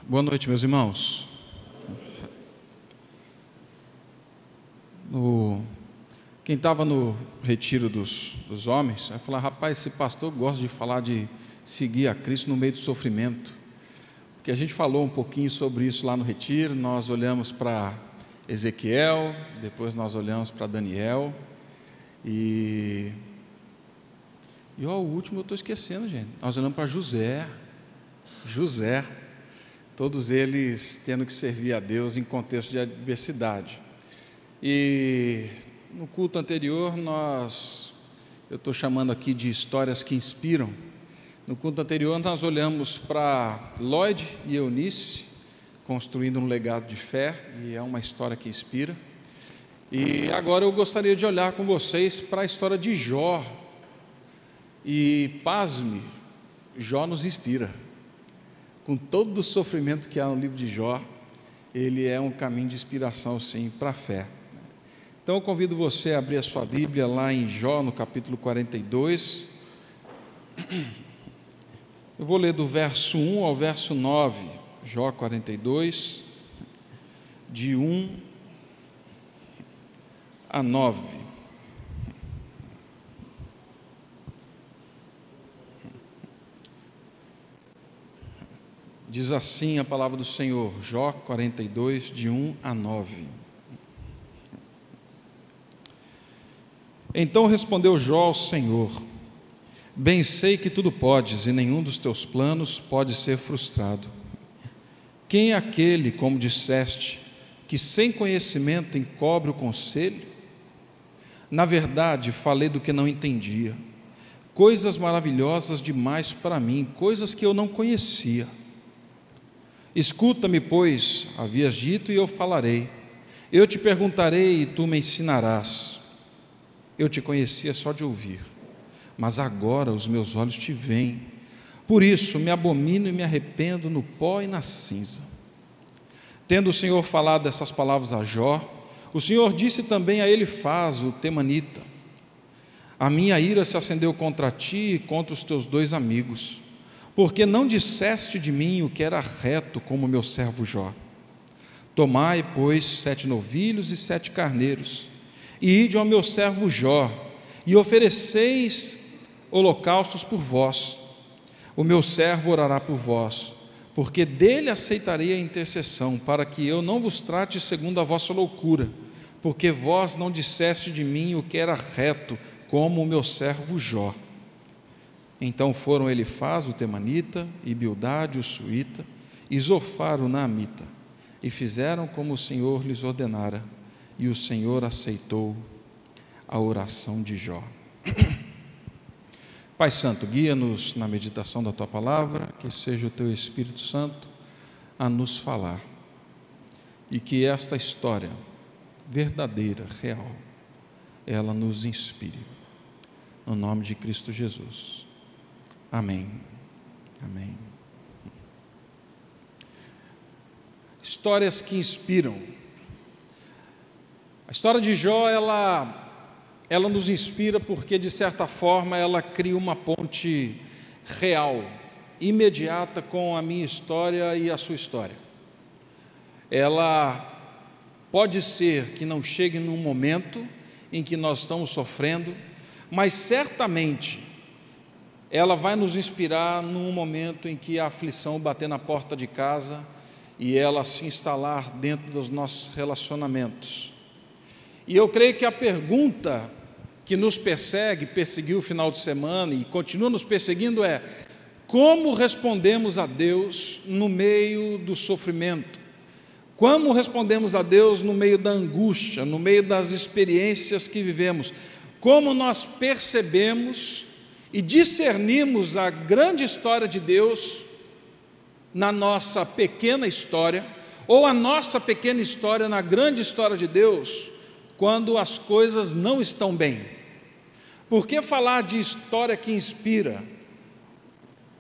Boa noite, meus irmãos. Quem estava no retiro dos homens vai falar: rapaz, esse pastor gosta de falar de seguir a Cristo no meio do sofrimento, porque a gente falou um pouquinho sobre isso lá no retiro. Nós olhamos para Ezequiel, depois nós olhamos para Daniel e o último eu estou esquecendo, gente. Nós olhamos para José, todos eles tendo que servir a Deus em contexto de adversidade. E no culto anterior eu estou chamando aqui de histórias que inspiram. No culto anterior nós olhamos para Lloyd e Eunice construindo um legado de fé, e é uma história que inspira. E agora eu gostaria de olhar com vocês para a história de Jó. E pasme, Jó nos inspira. Com todo o sofrimento que há no livro de Jó, ele é um caminho de inspiração, sim, para a fé. Então eu convido você a abrir a sua Bíblia lá em Jó, no capítulo 42. Eu vou ler do verso 1 ao verso 9, Jó 42, de 1 a 9. Diz assim a palavra do Senhor, Jó 42, de 1 a 9. Então respondeu Jó ao Senhor: bem sei que tudo podes, e nenhum dos teus planos pode ser frustrado. Quem é aquele, como disseste, que sem conhecimento encobre o conselho? Na verdade, falei do que não entendia, coisas maravilhosas demais para mim, coisas que eu não conhecia. Escuta-me, pois, havias dito, e eu falarei. Eu te perguntarei e tu me ensinarás. Eu te conhecia só de ouvir, mas agora os meus olhos te veem. Por isso me abomino e me arrependo no pó e na cinza. Tendo o Senhor falado essas palavras a Jó, o Senhor disse também a Elifaz, o temanita: a minha ira se acendeu contra ti e contra os teus dois amigos, porque não disseste de mim o que era reto, como meu servo Jó. Tomai, pois, 7 novilhos e 7 carneiros, e ide ao meu servo Jó, e ofereceis holocaustos por vós. O meu servo orará por vós, porque dele aceitarei a intercessão, para que eu não vos trate segundo a vossa loucura, porque vós não disseste de mim o que era reto, como o meu servo Jó. Então foram Elifaz, o temanita, e Bildade, o suíta, e Zofar, o naamita, e fizeram como o Senhor lhes ordenara, e o Senhor aceitou a oração de Jó. Pai Santo, guia-nos na meditação da Tua Palavra, que seja o Teu Espírito Santo a nos falar, e que esta história verdadeira, real, ela nos inspire, no nome de Cristo Jesus. Amém. Amém. Histórias que inspiram. A história de Jó, ela nos inspira porque, de certa forma, ela cria uma ponte real, imediata com a minha história e a sua história. Ela pode ser que não chegue num momento em que nós estamos sofrendo, mas certamente ela vai nos inspirar num momento em que a aflição bater na porta de casa e ela se instalar dentro dos nossos relacionamentos. E eu creio que a pergunta que nos perseguiu o final de semana e continua nos perseguindo é: como respondemos a Deus no meio do sofrimento? Como respondemos a Deus no meio da angústia, no meio das experiências que vivemos? Como nós percebemos e discernimos a grande história de Deus na nossa pequena história, ou a nossa pequena história na grande história de Deus, quando as coisas não estão bem? Por que falar de história que inspira,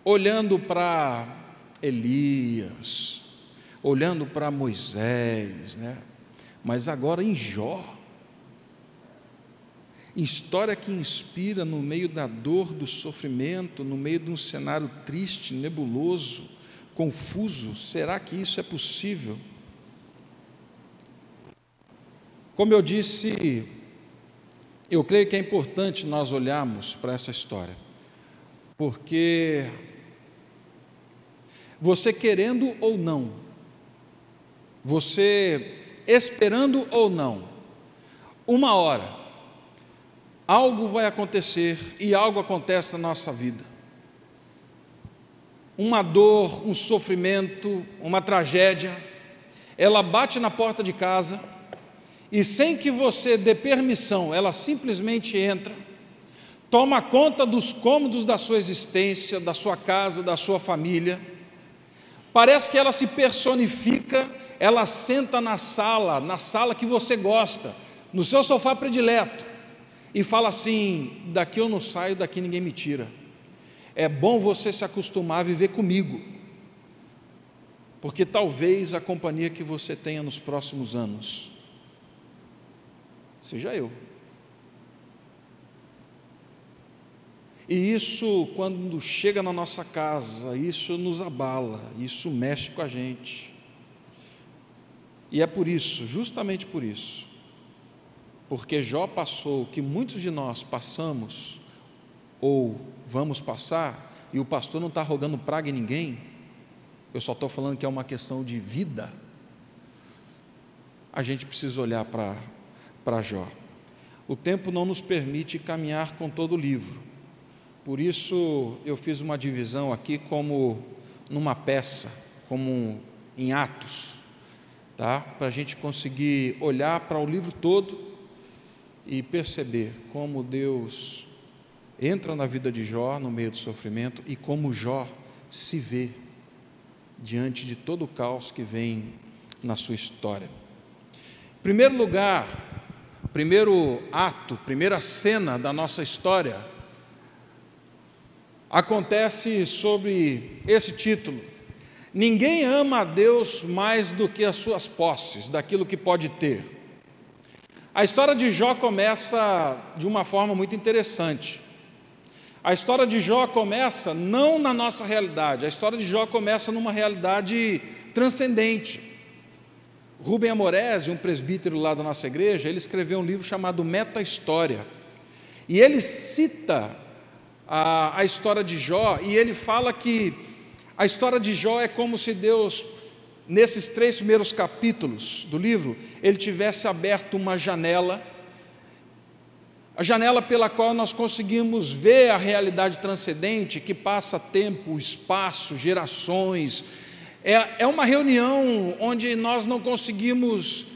olhando para Elias, olhando para Moisés, né? Mas agora em Jó, história que inspira no meio da dor, do sofrimento, no meio de um cenário triste, nebuloso, confuso: será que isso é possível? Como eu disse, eu creio que é importante nós olharmos para essa história, porque você querendo ou não, você esperando ou não, uma hora, algo vai acontecer, e algo acontece na nossa vida. Uma dor, um sofrimento, uma tragédia, ela bate na porta de casa, e sem que você dê permissão, ela simplesmente entra, toma conta dos cômodos da sua existência, da sua casa, da sua família. Parece que ela se personifica, ela senta na sala que você gosta, no seu sofá predileto, e fala assim: daqui eu não saio, daqui ninguém me tira. É bom você se acostumar a viver comigo, porque talvez a companhia que você tenha nos próximos anos seja eu. E isso, quando chega na nossa casa, isso nos abala, isso mexe com a gente. E é por isso, justamente por isso, porque Jó passou o que muitos de nós passamos, ou vamos passar, e o pastor não está rogando praga em ninguém, eu só estou falando que é uma questão de vida. A gente precisa olhar para Jó. O tempo não nos permite caminhar com todo o livro, por isso eu fiz uma divisão aqui como numa peça, como em atos, tá? Para a gente conseguir olhar para o livro todo e perceber como Deus entra na vida de Jó no meio do sofrimento, e como Jó se vê diante de todo o caos que vem na sua história. Em primeiro lugar, primeiro ato, primeira cena da nossa história acontece sobre esse título: ninguém ama a Deus mais do que as suas posses, daquilo que pode ter. A história de Jó começa de uma forma muito interessante. A história de Jó começa não na nossa realidade, a história de Jó começa numa realidade transcendente. Rubem Amorese, um presbítero lá da nossa igreja, ele escreveu um livro chamado Meta-História, e ele cita a história de Jó, e ele fala que a história de Jó é como se Deus, nesses 3 primeiros capítulos do livro, ele tivesse aberto uma janela, a janela pela qual nós conseguimos ver a realidade transcendente, que passa tempo, espaço, gerações. É uma reunião onde nós não conseguimos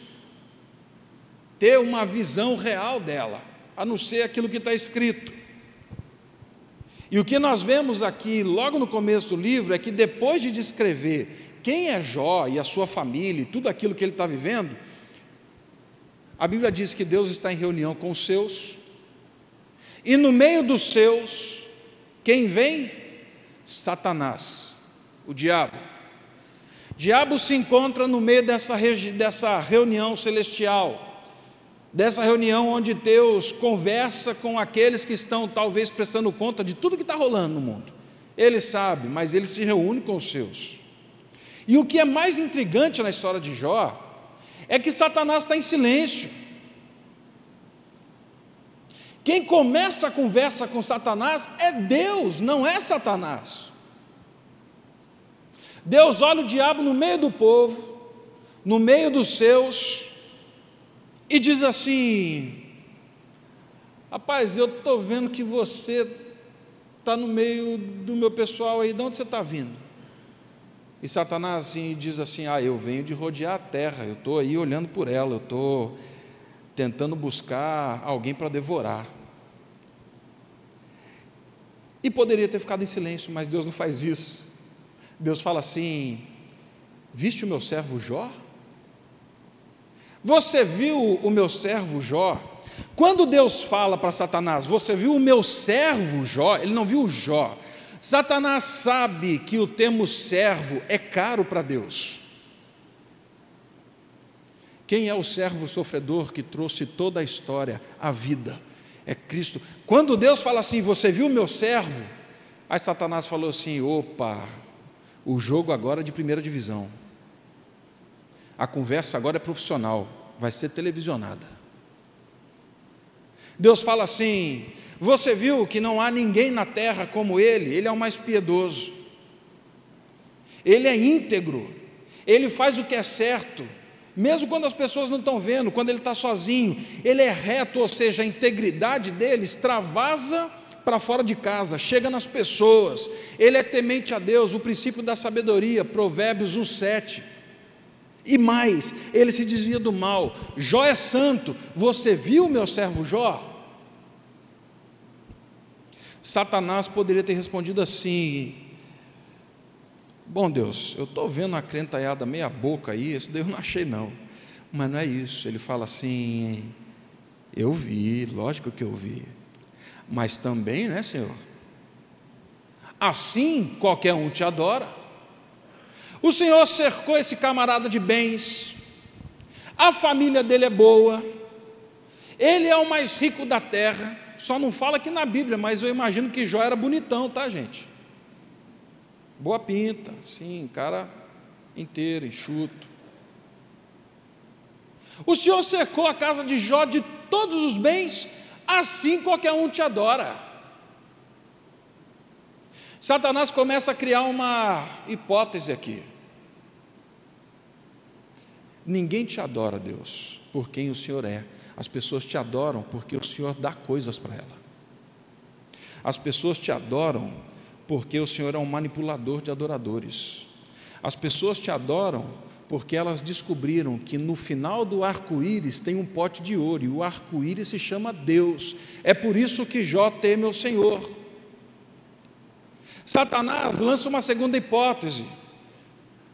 ter uma visão real dela, a não ser aquilo que está escrito. E o que nós vemos aqui, logo no começo do livro, é que depois de descrever quem é Jó e a sua família e tudo aquilo que ele está vivendo, a Bíblia diz que Deus está em reunião com os seus, e no meio dos seus, quem vem? Satanás, o diabo. O diabo se encontra no meio dessa reunião celestial, dessa reunião onde Deus conversa com aqueles que estão talvez prestando conta de tudo que está rolando no mundo. Ele sabe, mas ele se reúne com os seus. E o que é mais intrigante na história de Jó é que Satanás está em silêncio. Quem começa a conversa com Satanás é Deus, não é Satanás. Deus olha o diabo no meio do povo, no meio dos seus, e diz assim: rapaz, eu estou vendo que você está no meio do meu pessoal aí, de onde você está vindo? E Satanás assim, diz assim: eu venho de rodear a terra, eu estou aí olhando por ela, eu estou tentando buscar alguém para devorar. E poderia ter ficado em silêncio, mas Deus não faz isso. Deus fala assim: viste o meu servo Jó? Você viu o meu servo Jó? Quando Deus fala para Satanás: você viu o meu servo Jó? Ele não viu o Jó. Satanás sabe que o termo servo é caro para Deus. Quem é o servo sofredor que trouxe toda a história, a vida? É Cristo. Quando Deus fala assim: você viu o meu servo? Aí Satanás falou assim: opa, O jogo agora é de primeira divisão. A conversa agora é profissional, vai ser televisionada. Deus fala assim: você viu que não há ninguém na terra como ele é o mais piedoso, ele é íntegro, ele faz o que é certo, mesmo quando as pessoas não estão vendo, quando ele está sozinho, ele é reto, ou seja, a integridade dele extravasa para fora de casa, chega nas pessoas, ele é temente a Deus, o princípio da sabedoria, Provérbios 1:7, e mais, ele se desvia do mal. Jó é santo, você viu meu servo Jó? Satanás poderia ter respondido assim: bom Deus, eu estou vendo a crentaiada meia boca aí, esse daí eu não achei não, mas não é isso. Ele fala assim: eu vi, lógico que eu vi, mas também, né, Senhor, assim qualquer um te adora. O Senhor cercou esse camarada de bens, a família dele é boa, ele é o mais rico da terra, só não fala aqui na Bíblia, mas eu imagino que Jó era bonitão, tá, gente? Boa pinta, sim, cara inteiro, enxuto. O Senhor cercou a casa de Jó de todos os bens, assim qualquer um te adora. Satanás começa a criar uma hipótese aqui: ninguém te adora, Deus, por quem o Senhor é. As pessoas te adoram porque o Senhor dá coisas para ela. As pessoas te adoram porque o Senhor é um manipulador de adoradores. As pessoas te adoram porque elas descobriram que no final do arco-íris tem um pote de ouro, e o arco-íris se chama Deus. É por isso que Jó teme ao Senhor. Satanás lança uma segunda hipótese: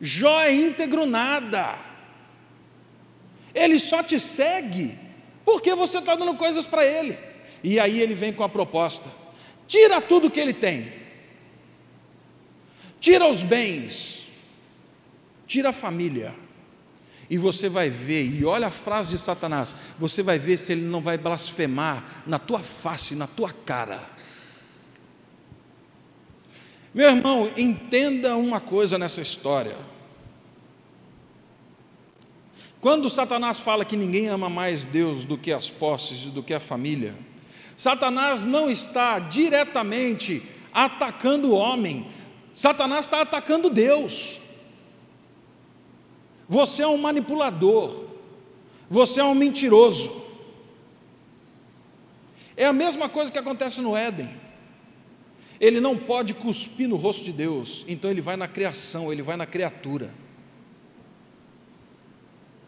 Jó é íntegro nada, ele só te segue porque você está dando coisas para ele. E aí ele vem com a proposta: tira tudo que ele tem, tira os bens, tira a família, e você vai ver, e olha a frase de Satanás, você vai ver se ele não vai blasfemar na tua face, na tua cara. Meu irmão, entenda uma coisa nessa história: quando Satanás fala que ninguém ama mais Deus do que as posses e do que a família, Satanás não está diretamente atacando o homem, Satanás está atacando Deus. Você é um manipulador, você é um mentiroso. É a mesma coisa que acontece no Éden. Ele não pode cuspir no rosto de Deus, então ele vai na criação, ele vai na criatura.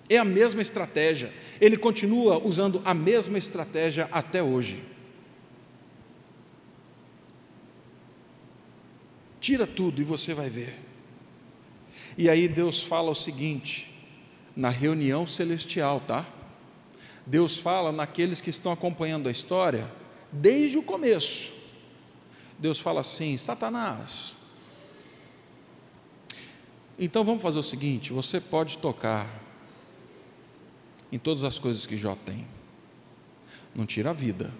É a mesma estratégia, ele continua usando a mesma estratégia até hoje. Tira tudo e você vai ver. E aí Deus fala o seguinte, na reunião celestial, tá? Deus fala naqueles que estão acompanhando a história, desde o começo. Deus fala assim: Satanás, então vamos fazer o seguinte, você pode tocar em todas as coisas que Jó tem, não tira a vida.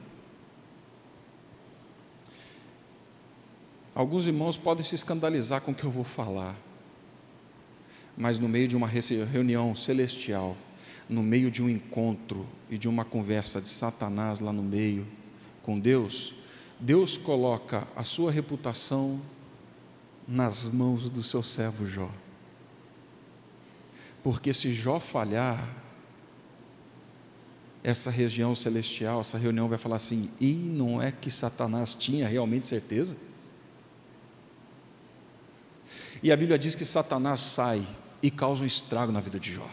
Alguns irmãos podem se escandalizar com o que eu vou falar, mas no meio de uma reunião celestial, no meio de um encontro e de uma conversa de Satanás lá no meio com Deus, Deus coloca a sua reputação nas mãos do seu servo Jó. Porque se Jó falhar, essa região celestial, essa reunião vai falar assim: e não é que Satanás tinha realmente certeza? E a Bíblia diz que Satanás sai e causa um estrago na vida de Jó.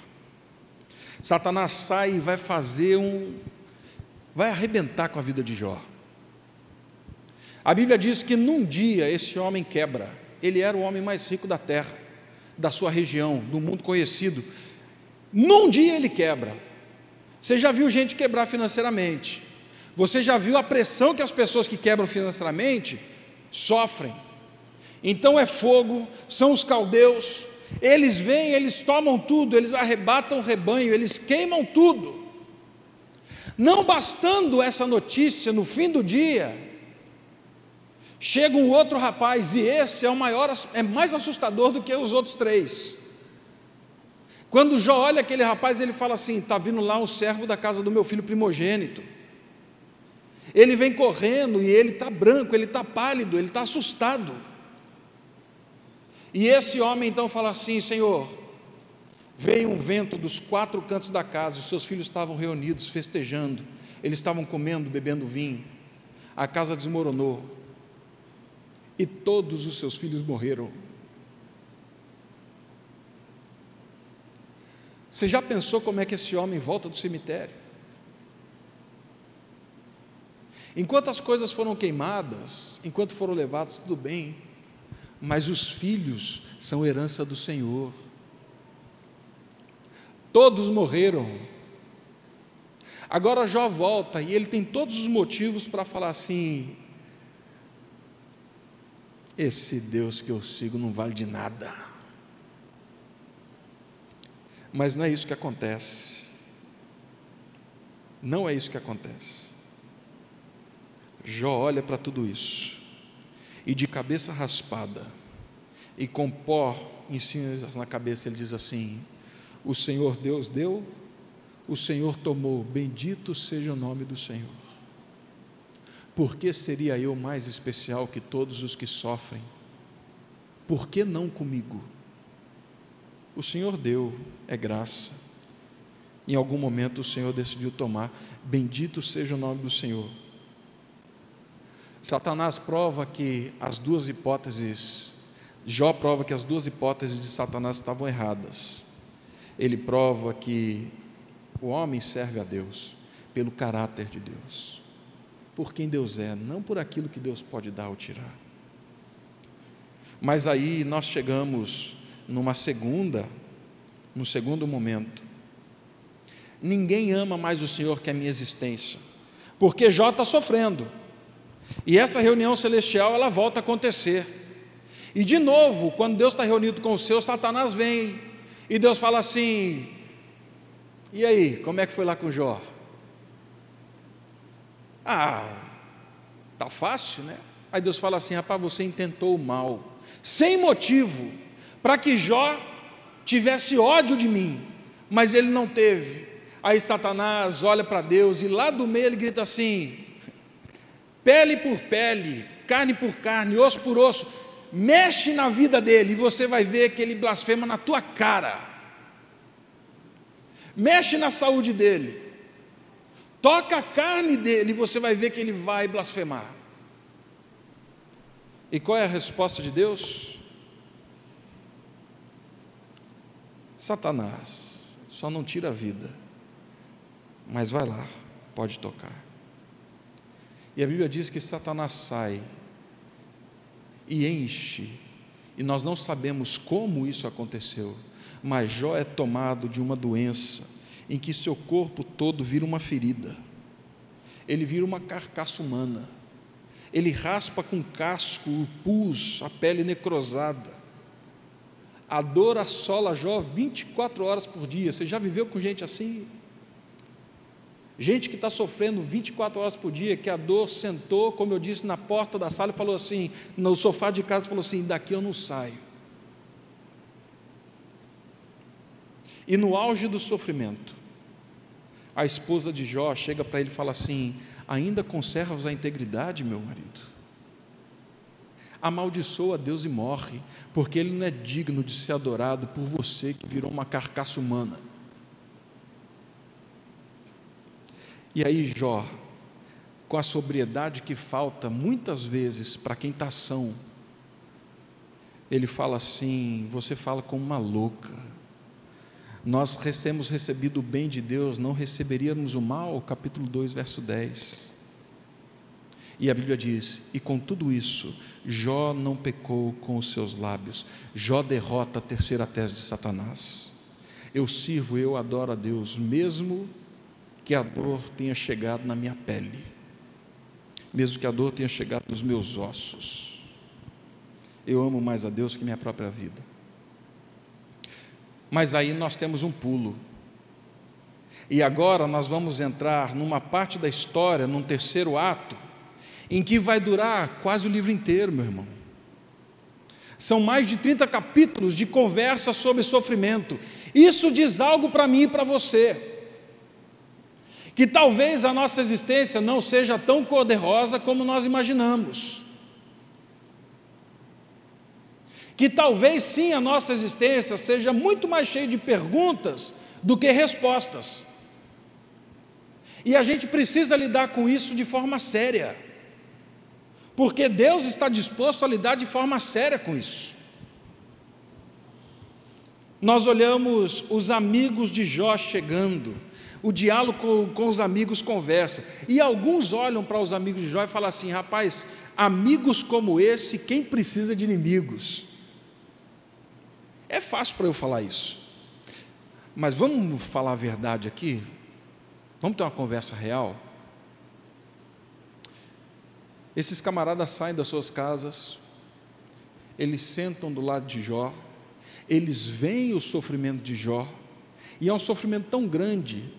Satanás sai e vai arrebentar com a vida de Jó. A Bíblia diz que num dia esse homem quebra. Ele era o homem mais rico da terra, da sua região, do mundo conhecido. Num dia ele quebra. Você já viu gente quebrar financeiramente? Você já viu a pressão que as pessoas que quebram financeiramente sofrem? Então é fogo, são os caldeus. Eles vêm, eles tomam tudo, eles arrebatam o rebanho, eles queimam tudo. Não bastando essa notícia, no fim do dia, Chega um outro rapaz, e esse é mais assustador do que os outros 3. Quando Jó olha aquele rapaz, ele fala assim: está vindo lá um servo da casa do meu filho primogênito. Ele vem correndo e ele está branco, ele está pálido, ele está assustado. E esse homem então fala assim: Senhor, veio um vento dos 4 cantos da casa, os seus filhos estavam reunidos, festejando, eles estavam comendo, bebendo vinho, a casa desmoronou, e todos os seus filhos morreram. Você já pensou como é que esse homem volta do cemitério? Enquanto as coisas foram queimadas, enquanto foram levadas, tudo bem, mas os filhos são herança do Senhor. Todos morreram. Agora Jó volta e ele tem todos os motivos para falar assim: esse Deus que eu sigo não vale de nada. Mas não é isso que acontece. Não é isso que acontece. Jó olha para tudo isso, e de cabeça raspada, e com pó em cima na cabeça, ele diz assim: o Senhor Deus deu, o Senhor tomou, bendito seja o nome do Senhor. Por que seria eu mais especial que todos os que sofrem? Por que não comigo? O Senhor deu, é graça. Em algum momento o Senhor decidiu tomar, bendito seja o nome do Senhor. Satanás prova que as duas hipóteses, Jó prova que as duas hipóteses de Satanás estavam erradas. Ele prova que o homem serve a Deus pelo caráter de Deus, por quem Deus é, não por aquilo que Deus pode dar ou tirar. Mas aí nós chegamos num segundo momento. Ninguém ama mais o Senhor que a minha existência, porque Jó está sofrendo, e essa reunião celestial ela volta a acontecer, e de novo, quando Deus está reunido com o seu, Satanás vem, e Deus fala assim: e aí, como é que foi lá com Jó? Tá fácil, né? Aí Deus fala assim: rapaz, você intentou o mal, sem motivo, para que Jó tivesse ódio de mim, mas ele não teve. Aí Satanás olha para Deus, e lá do meio ele grita assim: pele por pele, carne por carne, osso por osso, mexe na vida dele, e você vai ver que ele blasfema na tua cara. Mexe na saúde dele, toca a carne dele, e você vai ver que ele vai blasfemar. E qual é a resposta de Deus? Satanás, só não tira a vida, mas vai lá, pode tocar. E a Bíblia diz que Satanás sai e enche, e nós não sabemos como isso aconteceu, mas Jó é tomado de uma doença, em que seu corpo todo vira uma ferida, ele vira uma carcaça humana, ele raspa com casco, o pus, a pele necrosada, a dor assola Jó 24 horas por dia. Você já viveu com gente assim? Gente que está sofrendo 24 horas por dia, que a dor sentou, como eu disse, na porta da sala e falou assim, no sofá de casa, falou assim: daqui eu não saio. E no auge do sofrimento, a esposa de Jó chega para ele e fala assim: ainda conservas a integridade, meu marido? Amaldiçoa Deus e morre, porque Ele não é digno de ser adorado por você que virou uma carcaça humana. E aí Jó, com a sobriedade que falta muitas vezes para quem está são, ele fala assim: você fala como uma louca, nós temos recebido o bem de Deus, não receberíamos o mal? Capítulo 2, verso 10. E a Bíblia diz: e com tudo isso, Jó não pecou com os seus lábios. Jó derrota a terceira tese de Satanás: eu adoro a Deus, mesmo que a dor tenha chegado na minha pele, mesmo que a dor tenha chegado nos meus ossos, eu amo mais a Deus que minha própria vida. Mas aí nós temos um pulo, e agora nós vamos entrar numa parte da história, num terceiro ato, em que vai durar quase o livro inteiro, meu irmão. São mais de 30 capítulos de conversa sobre sofrimento. Isso diz algo para mim e para você, que talvez a nossa existência não seja tão cor-de-rosa como nós imaginamos, que talvez sim a nossa existência seja muito mais cheia de perguntas do que respostas, e a gente precisa lidar com isso de forma séria, porque Deus está disposto a lidar de forma séria com isso. Nós olhamos os amigos de Jó chegando, o diálogo com os amigos conversa, e alguns olham para os amigos de Jó e falam assim: rapaz, amigos como esse, quem precisa de inimigos? É fácil para eu falar isso, mas vamos falar a verdade aqui, vamos ter uma conversa real. Esses camaradas saem das suas casas, eles sentam do lado de Jó, eles veem o sofrimento de Jó, e é um sofrimento tão grande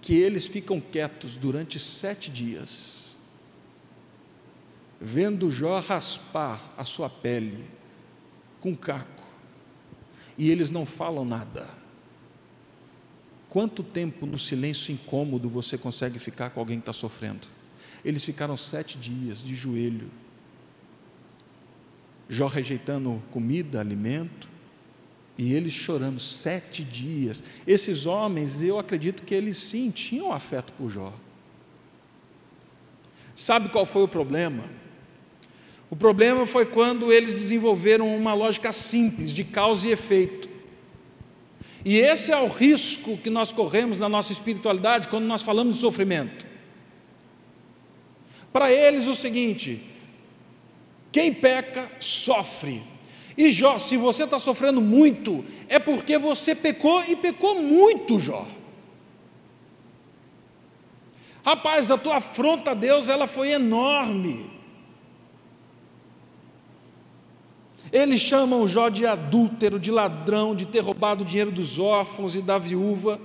que eles ficam quietos durante 7 dias, vendo Jó raspar a sua pele com caco, e eles não falam nada. Quanto tempo no silêncio incômodo você consegue ficar com alguém que está sofrendo? Eles ficaram 7 dias de joelho, Jó rejeitando comida, alimento, e eles chorando 7 dias. Esses homens, eu acredito que eles sim tinham afeto por Jó. Sabe qual foi o problema? O problema foi quando eles desenvolveram uma lógica simples de causa e efeito. E esse é o risco que nós corremos na nossa espiritualidade quando nós falamos de sofrimento. Para eles o seguinte: quem peca, sofre. E Jó, se você está sofrendo muito, é porque você pecou e pecou muito, Jó. Rapaz, a tua afronta a Deus, ela foi enorme. Eles chamam Jó de adúltero, de ladrão, de ter roubado o dinheiro dos órfãos e da viúva.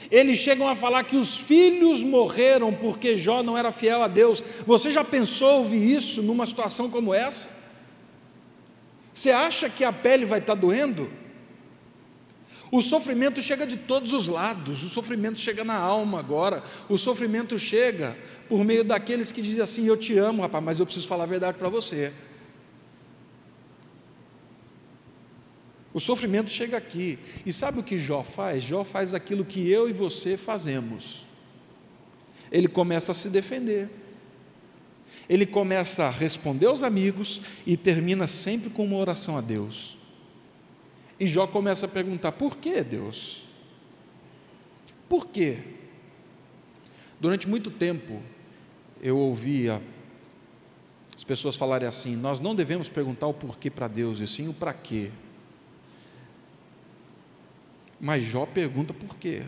Eles chegam a falar que os filhos morreram porque Jó não era fiel a Deus. Você já pensou ouvir isso numa situação como essa? Você acha que a pele vai estar doendo? O sofrimento chega de todos os lados, o sofrimento chega na alma agora, o sofrimento chega por meio daqueles que dizem assim: eu te amo, rapaz, mas eu preciso falar a verdade para você. O sofrimento chega aqui, e sabe o que Jó faz? Jó faz aquilo que eu e você fazemos. Ele começa a se defender, ele começa a responder aos amigos, e termina sempre com uma oração a Deus. E Jó começa a perguntar: por que, Deus? Por quê? Durante muito tempo, eu ouvia as pessoas falarem assim: nós não devemos perguntar o porquê para Deus, e sim o para quê. Mas Jó pergunta por quê,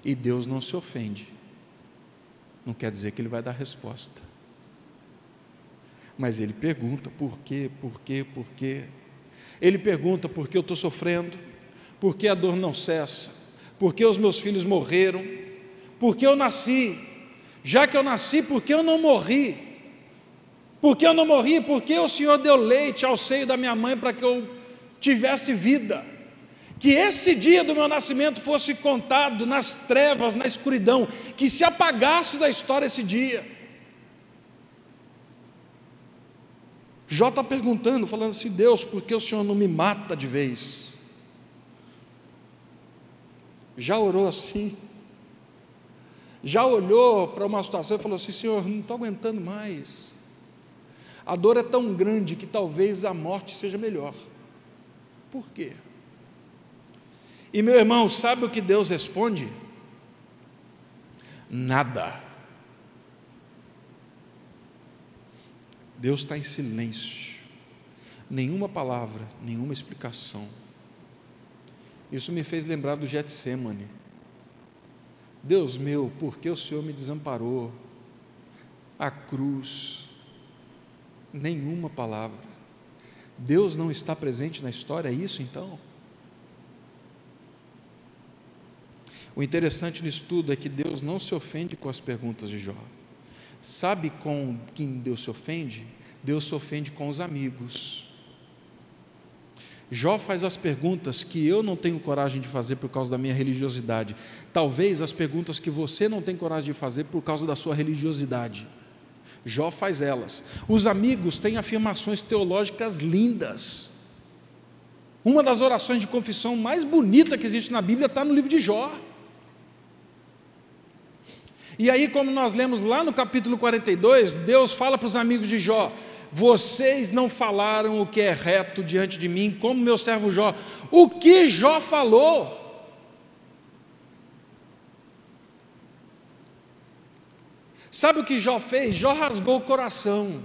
e Deus não se ofende. Não quer dizer que Ele vai dar resposta, mas Ele pergunta por quê, por quê, por quê. Ele pergunta: por que eu estou sofrendo? Por que a dor não cessa? Por que os meus filhos morreram? Por que eu nasci? Já que eu nasci, por que eu não morri? Por que eu não morri? Por que o Senhor deu leite ao seio da minha mãe para que eu tivesse vida? Que esse dia do meu nascimento fosse contado nas trevas, na escuridão, que se apagasse da história esse dia. Jó está perguntando, falando assim: Deus, por que o Senhor não me mata de vez? Já orou assim? Já olhou para uma situação e falou assim: Senhor, não estou aguentando mais, a dor é tão grande que talvez a morte seja melhor. Por quê? E meu irmão, sabe o que Deus responde? Nada. Deus está em silêncio, nenhuma palavra, nenhuma explicação. Isso me fez lembrar do Getsêmani. Deus meu, por que o Senhor me desamparou? A cruz, nenhuma palavra. Deus não está presente na história, é isso então? O interessante nisso tudo é que Deus não se ofende com as perguntas de Jó. Sabe com quem Deus se ofende? Deus se ofende com os amigos. Jó faz as perguntas que eu não tenho coragem de fazer por causa da minha religiosidade. Talvez as perguntas que você não tem coragem de fazer por causa da sua religiosidade. Jó faz elas. Os amigos têm afirmações teológicas lindas. Uma das orações de confissão mais bonita que existe na Bíblia está no livro de Jó. E aí, como nós lemos lá no capítulo 42, Deus fala para os amigos de Jó: vocês não falaram o que é reto diante de mim, como meu servo Jó. O que Jó falou? Sabe o que Jó fez? Jó rasgou o coração.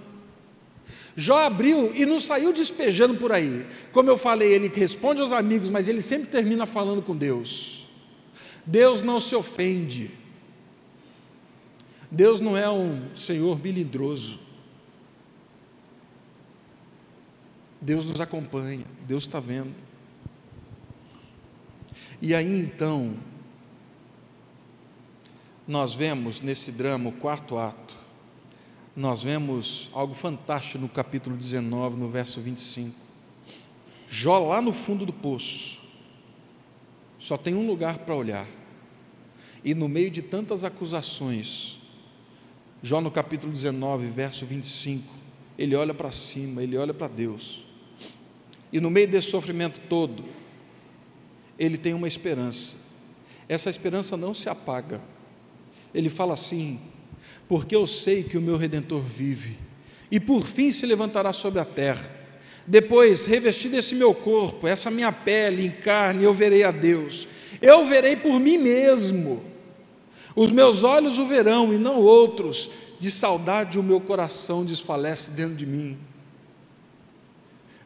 Jó abriu e não saiu despejando por aí. Como eu falei, ele responde aos amigos, mas ele sempre termina falando com Deus. Deus não se ofende. Deus não é um Senhor melindroso. Deus nos acompanha, Deus está vendo. E aí então, nós vemos nesse drama, o quarto ato, nós vemos algo fantástico no capítulo 19, no verso 25. Jó lá no fundo do poço, só tem um lugar para olhar, e no meio de tantas acusações, Jó no capítulo 19, verso 25, ele olha para cima, ele olha para Deus, e no meio desse sofrimento todo, ele tem uma esperança. Essa esperança não se apaga. Ele fala assim: porque eu sei que o meu Redentor vive, e por fim se levantará sobre a terra. Depois, revestido esse meu corpo, essa minha pele em carne, eu verei a Deus. Eu verei por mim mesmo. Os meus olhos o verão e não outros. De saudade o meu coração desfalece dentro de mim.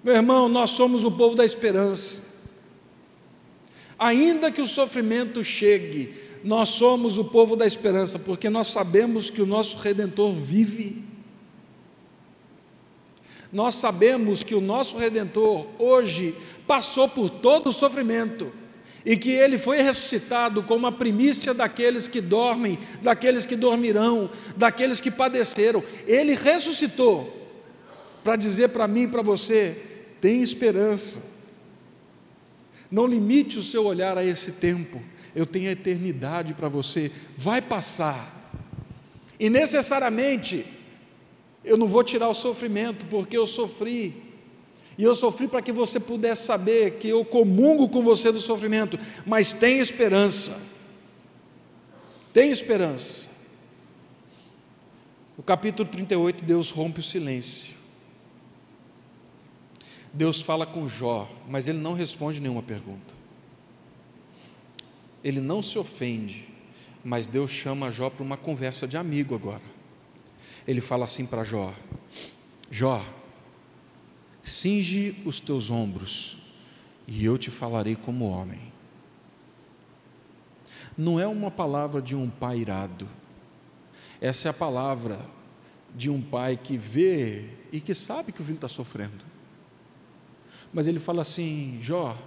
Meu irmão, nós somos o povo da esperança. Ainda que o sofrimento chegue, nós somos o povo da esperança, porque nós sabemos que o nosso Redentor vive. Nós sabemos que o nosso Redentor hoje passou por todo o sofrimento e que Ele foi ressuscitado como a primícia daqueles que dormem, daqueles que dormirão, daqueles que padeceram. Ele ressuscitou para dizer para mim e para você: tem esperança. Não limite o seu olhar a esse tempo. Eu tenho a eternidade para você. Vai passar. E necessariamente eu não vou tirar o sofrimento, porque eu sofri. E eu sofri para que você pudesse saber que eu comungo com você do sofrimento. Mas tem esperança. Tem esperança. No capítulo 38, Deus rompe o silêncio. Deus fala com Jó, mas ele não responde nenhuma pergunta. Ele não se ofende, mas Deus chama Jó para uma conversa de amigo agora. Ele fala assim para Jó: Jó, cinge os teus ombros, e eu te falarei como homem. Não é uma palavra de um pai irado. Essa é a palavra de um pai que vê e que sabe que o filho está sofrendo. Mas ele fala assim: Jó,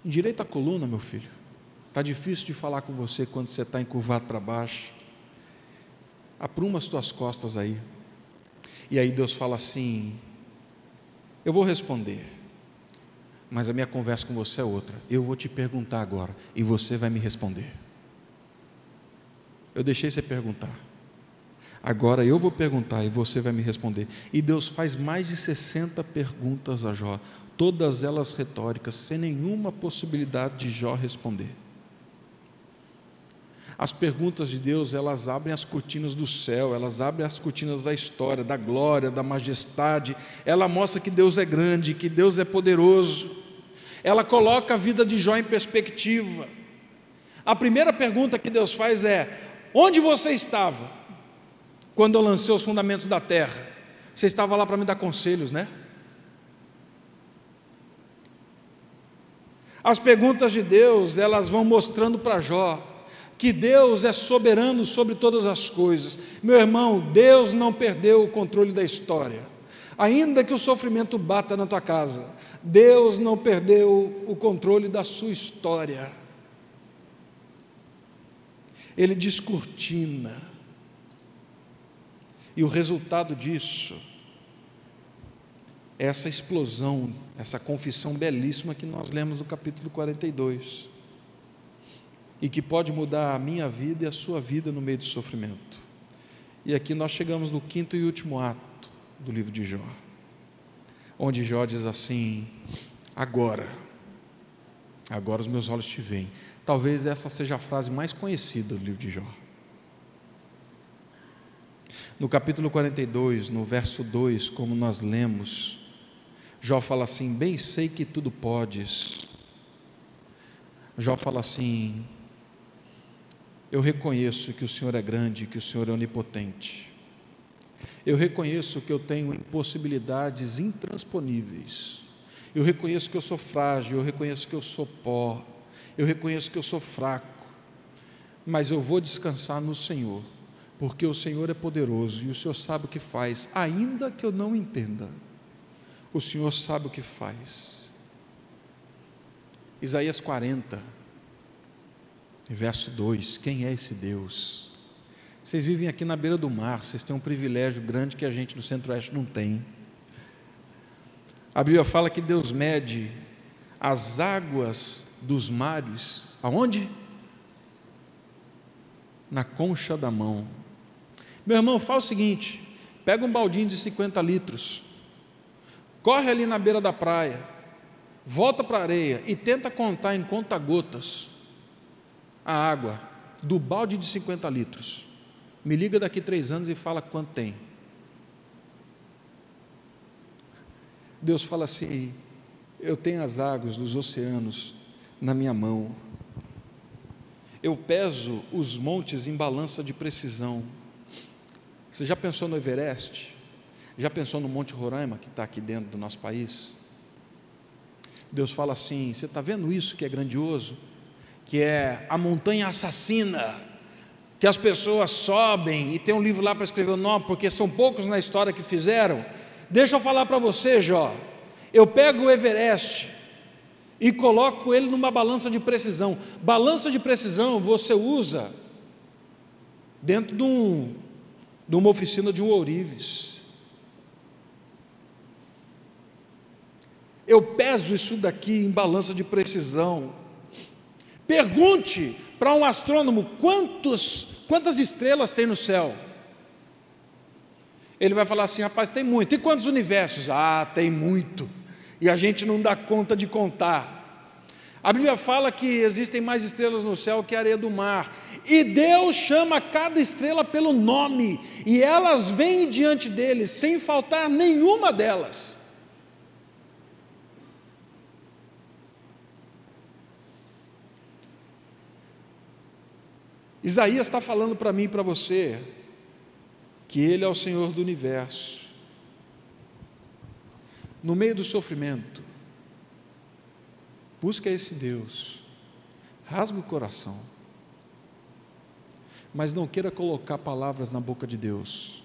endireita a coluna, meu filho. Está difícil de falar com você quando você está encurvado para baixo. Apruma as tuas costas aí. E aí Deus fala assim: eu vou responder, mas a minha conversa com você é outra. Eu vou te perguntar agora e você vai me responder. Eu deixei você perguntar. Agora eu vou perguntar e você vai me responder. E Deus faz mais de 60 perguntas a Jó, todas elas retóricas, sem nenhuma possibilidade de Jó responder. As perguntas de Deus, elas abrem as cortinas do céu, elas abrem as cortinas da história, da glória, da majestade. Ela mostra que Deus é grande, que Deus é poderoso. Ela coloca a vida de Jó em perspectiva. A primeira pergunta que Deus faz é: onde você estava quando eu lancei os fundamentos da terra? Você estava lá para me dar conselhos, né? As perguntas de Deus, elas vão mostrando para Jó que Deus é soberano sobre todas as coisas. Meu irmão, Deus não perdeu o controle da história. Ainda que o sofrimento bata na tua casa, Deus não perdeu o controle da sua história. Ele descortina. E o resultado disso é essa explosão, essa confissão belíssima que nós lemos no capítulo 42, e que pode mudar a minha vida e a sua vida no meio do sofrimento. E aqui nós chegamos no quinto e último ato do livro de Jó, onde Jó diz assim: agora os meus olhos te veem. Talvez essa seja a frase mais conhecida do livro de Jó. No capítulo 42, no verso 2, como nós lemos, Jó fala assim: bem sei que tudo podes. Jó fala assim: eu reconheço que o Senhor é grande, que o Senhor é onipotente. Eu reconheço que eu tenho impossibilidades intransponíveis. Eu reconheço que eu sou frágil, eu reconheço que eu sou pó, eu reconheço que eu sou fraco, mas eu vou descansar no Senhor, porque o Senhor é poderoso e o Senhor sabe o que faz, ainda que eu não entenda, o Senhor sabe o que faz. Isaías 40, verso 2, quem é esse Deus? Vocês vivem aqui na beira do mar, vocês têm um privilégio grande que a gente no Centro-Oeste não tem. A Bíblia fala que Deus mede as águas dos mares, aonde? Na concha da mão. Meu irmão, faz o seguinte: pega um baldinho de 50 litros, corre ali na beira da praia, volta para a areia e tenta contar em conta-gotas a água do balde de 50 litros. Me liga daqui 3 anos e fala quanto tem. Deus fala assim: eu tenho as águas dos oceanos na minha mão, eu peso os montes em balança de precisão. Você já pensou no Everest? Já pensou no Monte Roraima, que está aqui dentro do nosso país? Deus fala assim: você está vendo isso que é grandioso? Que é a montanha assassina, que as pessoas sobem, e tem um livro lá para escrever o nome, porque são poucos na história que fizeram. Deixa eu falar para você, Jó, eu pego o Everest e coloco ele numa balança de precisão. Balança de precisão você usa dentro de uma oficina de um ourives. Eu peso isso daqui em balança de precisão. Pergunte para um astrônomo quantas estrelas tem no céu. Ele vai falar assim: rapaz, tem muito. E quantos universos? Ah, tem muito, e a gente não dá conta de contar. A Bíblia fala que existem mais estrelas no céu que a areia do mar, e Deus chama cada estrela pelo nome, e elas vêm diante dele, sem faltar nenhuma delas. Isaías está falando para mim e para você que Ele é o Senhor do universo. No meio do sofrimento, busca esse Deus, rasga o coração, mas não queira colocar palavras na boca de Deus.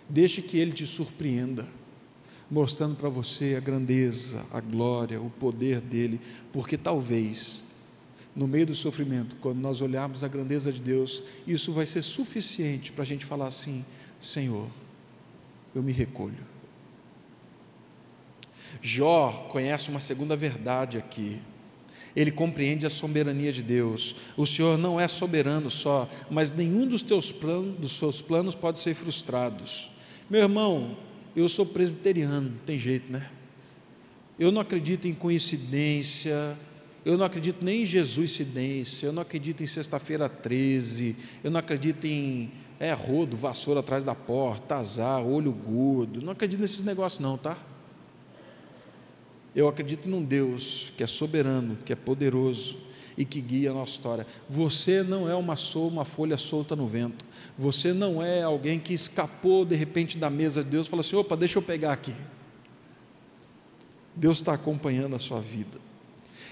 Deixe que Ele te surpreenda, mostrando para você a grandeza, a glória, o poder dEle, porque talvez no meio do sofrimento, quando nós olharmos a grandeza de Deus, isso vai ser suficiente para a gente falar assim: Senhor, eu me recolho. Jó conhece uma segunda verdade aqui. Ele compreende a soberania de Deus. O Senhor não é soberano só, mas nenhum dos seus planos pode ser frustrados. Meu irmão, eu sou presbiteriano, não tem jeito, né? Eu não acredito em coincidência, eu não acredito nem em Jesuscidência, eu não acredito em sexta-feira 13, eu não acredito em rodo, vassoura atrás da porta, azar, olho gordo, não acredito nesses negócios não, tá? Eu acredito num Deus que é soberano, que é poderoso e que guia a nossa história. Você não é uma folha solta no vento, você não é alguém que escapou de repente da mesa de Deus e falou assim: opa, deixa eu pegar aqui. Deus está acompanhando a sua vida,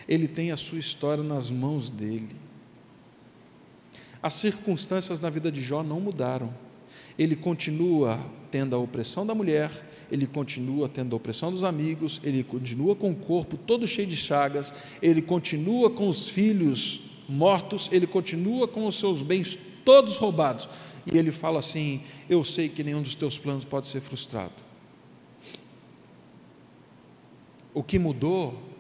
Ele tem a sua história nas mãos dEle. As circunstâncias na vida de Jó não mudaram. Ele continua tendo a opressão da mulher, ele continua tendo a opressão dos amigos, ele continua com o corpo todo cheio de chagas, ele continua com os filhos mortos, ele continua com os seus bens todos roubados. E ele fala assim: eu sei que nenhum dos teus planos pode ser frustrado. O que mudou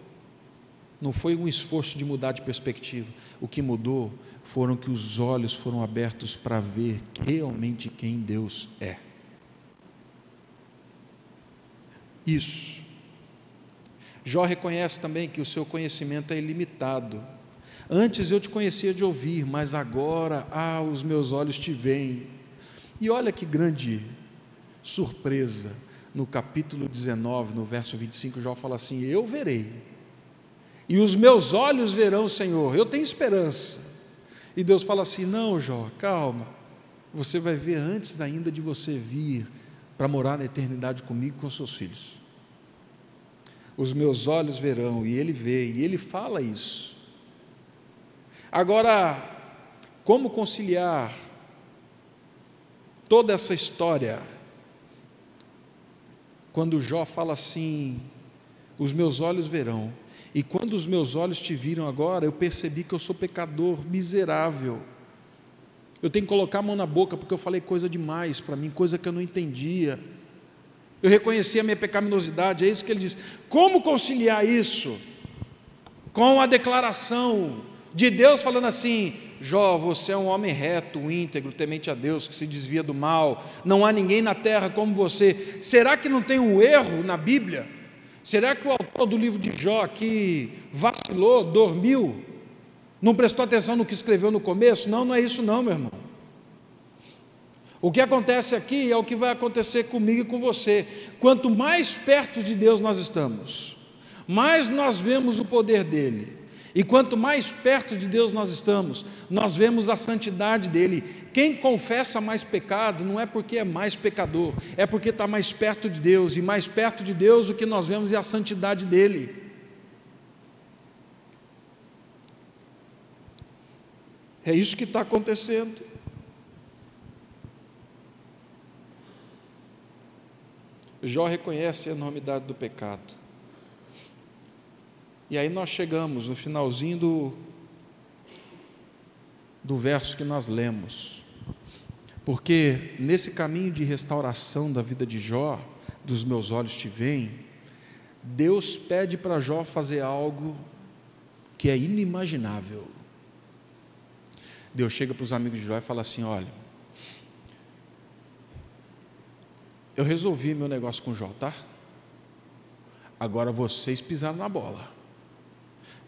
não foi um esforço de mudar de perspectiva. O que mudou foram que os olhos foram abertos para ver realmente quem Deus é. Isso. Jó reconhece também que o seu conhecimento é ilimitado. Antes eu te conhecia de ouvir, mas agora, os meus olhos te veem. E olha que grande surpresa, no capítulo 19, no verso 25, Jó fala assim: eu verei, e os meus olhos verão o Senhor. Eu tenho esperança. E Deus fala assim: não, Jó, calma, você vai ver antes ainda de você vir para morar na eternidade comigo e com seus filhos. Os meus olhos verão. E ele vê, e ele fala isso. Agora, como conciliar toda essa história, quando Jó fala assim: os meus olhos verão, e quando os meus olhos te viram agora, eu percebi que eu sou pecador miserável, eu tenho que colocar a mão na boca, porque eu falei coisa demais para mim, coisa que eu não entendia, eu reconheci a minha pecaminosidade. É isso que ele diz. Como conciliar isso com a declaração de Deus falando assim: Jó, você é um homem reto, íntegro, temente a Deus, que se desvia do mal, não há ninguém na terra como você. Será que não tem um erro na Bíblia? Será que o autor do livro de Jó aqui vacilou, dormiu, não prestou atenção no que escreveu no começo? Não, não é isso não, meu irmão. O que acontece aqui é o que vai acontecer comigo e com você. Quanto mais perto de Deus nós estamos, mais nós vemos o poder dele. E quanto mais perto de Deus nós estamos, nós vemos a santidade dele. Quem confessa mais pecado não é porque é mais pecador, é porque está mais perto de Deus. E mais perto de Deus o que nós vemos é a santidade dele. É isso que está acontecendo. Jó reconhece a enormidade do pecado. E aí nós chegamos no finalzinho do verso que nós lemos. Porque nesse caminho de restauração da vida de Jó, dos meus olhos te veem, Deus pede para Jó fazer algo que é inimaginável. Deus chega para os amigos de Jó e fala assim: olha, eu resolvi meu negócio com Jó, tá? Agora vocês pisaram na bola.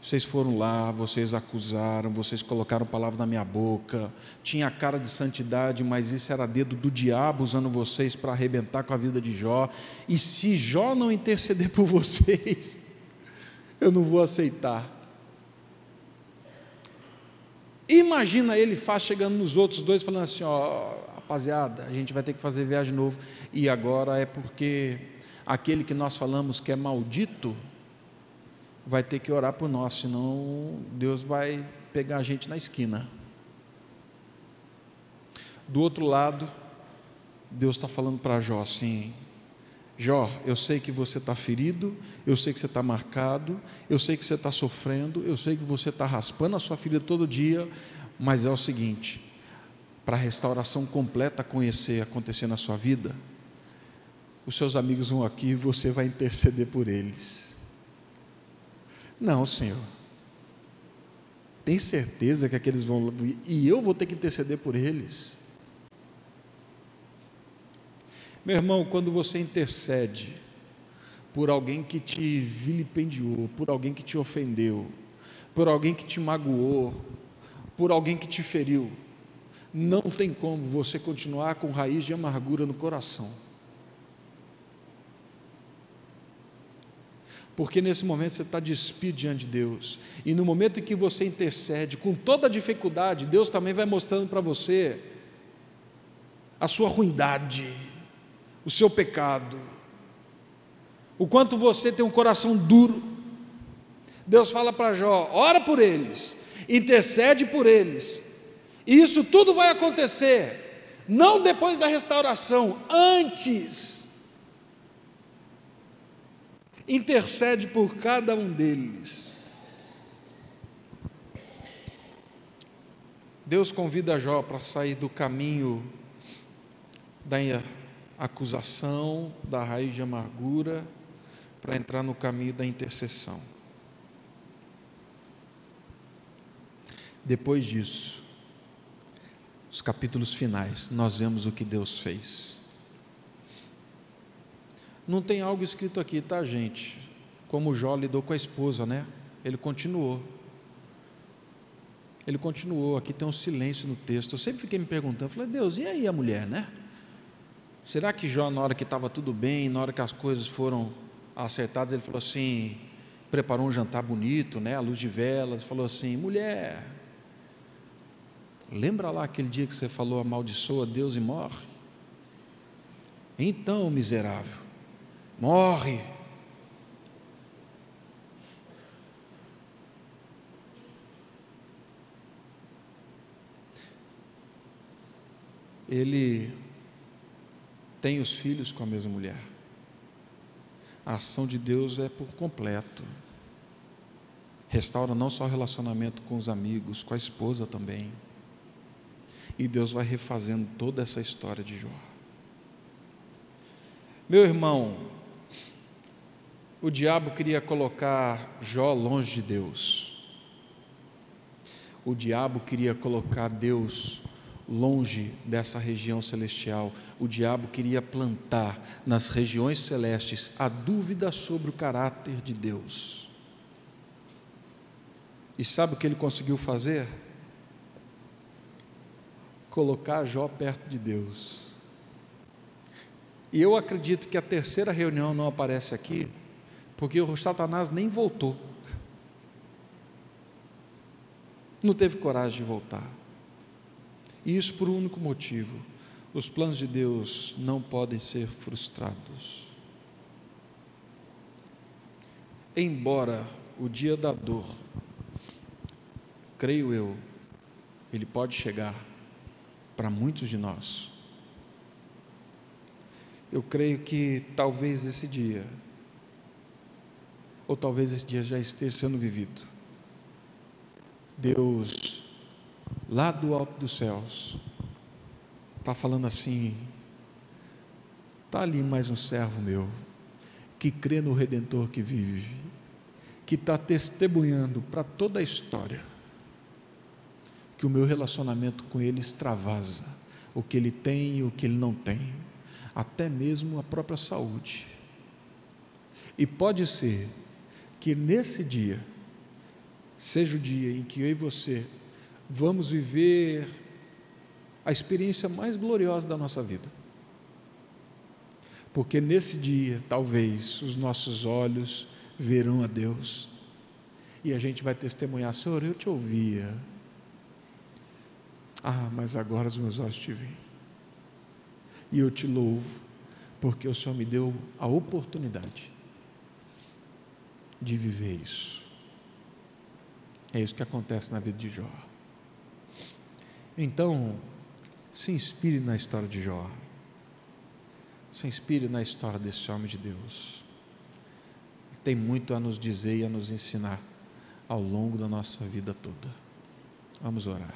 Vocês foram lá, vocês acusaram, vocês colocaram palavra na minha boca, tinha cara de santidade, mas isso era dedo do diabo usando vocês para arrebentar com a vida de Jó. E se Jó não interceder por vocês, eu não vou aceitar. Imagina ele chegando nos outros dois falando assim: ó, rapaziada, a gente vai ter que fazer viagem de novo, e agora é porque aquele que nós falamos que é maldito vai ter que orar por nós, senão Deus vai pegar a gente na esquina. Do outro lado, Deus está falando para Jó assim: Jó, eu sei que você está ferido, eu sei que você está marcado, eu sei que você está sofrendo, eu sei que você está raspando a sua ferida todo dia, mas é o seguinte: para a restauração completa acontecer na sua vida, os seus amigos vão aqui e você vai interceder por eles. Não, Senhor, tem certeza que aqueles vão vir e eu vou ter que interceder por eles? Meu irmão, quando você intercede por alguém que te vilipendiou, por alguém que te ofendeu, por alguém que te magoou, por alguém que te feriu, não tem como você continuar com raiz de amargura no coração. Porque nesse momento você está despido diante de Deus, e no momento em que você intercede, com toda a dificuldade, Deus também vai mostrando para você a sua ruindade, o seu pecado, o quanto você tem um coração duro. Deus fala para Jó: ora por eles, intercede por eles, e isso tudo vai acontecer, não depois da restauração, antes. Intercede por cada um deles. Deus convida Jó para sair do caminho da acusação, da raiz de amargura, para entrar no caminho da intercessão. Depois disso, os capítulos finais, nós vemos o que Deus fez. Não tem algo escrito aqui, tá, gente? Como Jó lidou com a esposa, né? Ele continuou, aqui tem um silêncio no texto. Eu sempre fiquei me perguntando, falei, Deus, e aí a mulher, né? Será que Jó, na hora que estava tudo bem, na hora que as coisas foram acertadas, ele falou assim, preparou um jantar bonito, né, à luz de velas, falou assim, mulher, lembra lá aquele dia que você falou amaldiçoa Deus e morre? Então, miserável, morre. Ele tem os filhos com a mesma mulher. A ação de Deus é por completo. Restaura não só o relacionamento com os amigos, com a esposa também. E Deus vai refazendo toda essa história de Jó. Meu irmão, o diabo queria colocar Jó longe de Deus. O diabo queria colocar Deus longe dessa região celestial. O diabo queria plantar nas regiões celestes a dúvida sobre o caráter de Deus. E sabe o que ele conseguiu fazer? Colocar Jó perto de Deus. E eu acredito que a terceira reunião não aparece aqui, porque o Satanás nem voltou. Não teve coragem de voltar. E isso por um único motivo: os planos de Deus não podem ser frustrados. Embora o dia da dor, creio eu, ele pode chegar para muitos de nós. Eu creio que talvez esse dia, ou talvez esse dia já esteja sendo vivido. Deus, lá do alto dos céus, está falando assim, está ali mais um servo meu, que crê no Redentor que vive, que está testemunhando para toda a história, que o meu relacionamento com ele extravasa o que ele tem e o que ele não tem, até mesmo a própria saúde. E pode ser que nesse dia seja o dia em que eu e você vamos viver a experiência mais gloriosa da nossa vida, porque nesse dia talvez os nossos olhos verão a Deus e a gente vai testemunhar: Senhor, eu te ouvia, mas agora os meus olhos te veem, e eu te louvo, porque o Senhor me deu a oportunidade de viver isso. É isso que acontece na vida de Jó. Então, se inspire na história de Jó, se inspire na história desse homem de Deus. Ele tem muito a nos dizer e a nos ensinar ao longo da nossa vida toda. Vamos orar.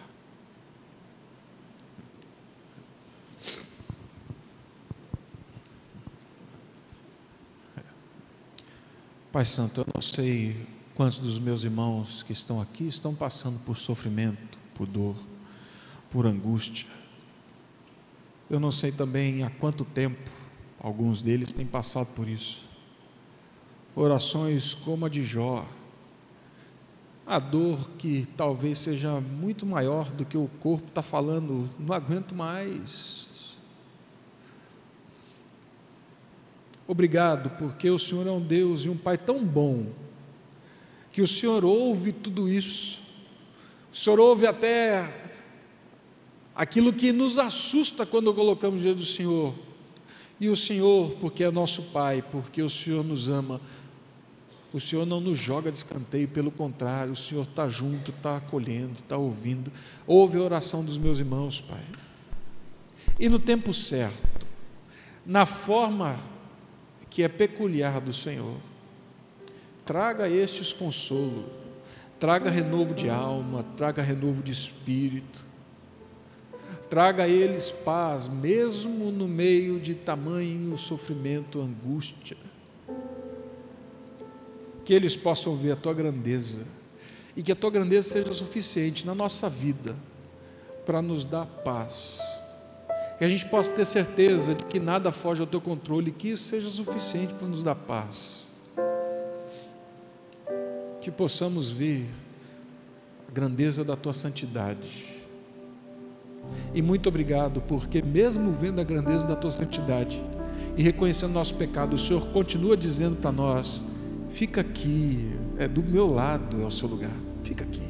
Pai Santo, eu não sei quantos dos meus irmãos que estão aqui estão passando por sofrimento, por dor, por angústia. Eu não sei também há quanto tempo alguns deles têm passado por isso. Orações como a de Jó, a dor que talvez seja muito maior do que o corpo está falando, não aguento mais. Obrigado, porque o Senhor é um Deus e um Pai tão bom, que o Senhor ouve tudo isso. O Senhor ouve até aquilo que nos assusta quando colocamos diante do Senhor. E o Senhor, porque é nosso Pai, porque o Senhor nos ama, o Senhor não nos joga de escanteio, pelo contrário, o Senhor está junto, está acolhendo, está ouvindo. Ouve a oração dos meus irmãos, Pai. E no tempo certo, na forma que é peculiar do Senhor, traga a estes consolo, traga renovo de alma, traga renovo de espírito, Traga a eles paz, mesmo no meio de tamanho sofrimento, angústia. Que eles possam ver a Tua grandeza, e que a Tua grandeza seja suficiente na nossa vida, para nos dar paz. Que a gente possa ter certeza de que nada foge ao Teu controle, e que isso seja suficiente para nos dar paz. Que possamos ver a grandeza da Tua santidade. E muito obrigado, porque mesmo vendo a grandeza da Tua santidade e reconhecendo nosso pecado, o Senhor continua dizendo para nós: fica aqui, é do meu lado, é o seu lugar, fica aqui.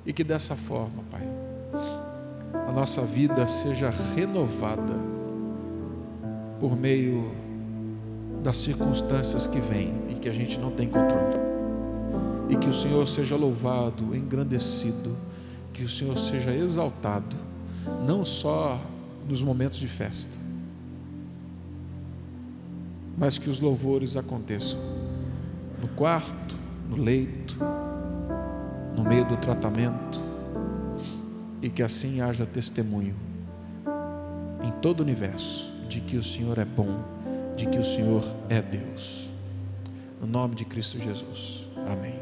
E que dessa forma, Pai, a nossa vida seja renovada por meio das circunstâncias que vêm e que a gente não tem controle. E que o Senhor seja louvado, engrandecido, que o Senhor seja exaltado, não só nos momentos de festa, mas que os louvores aconteçam no quarto, no leito, no meio do tratamento, e que assim haja testemunho em todo o universo de que o Senhor é bom, de que o Senhor é Deus. No nome de Cristo Jesus. Amém.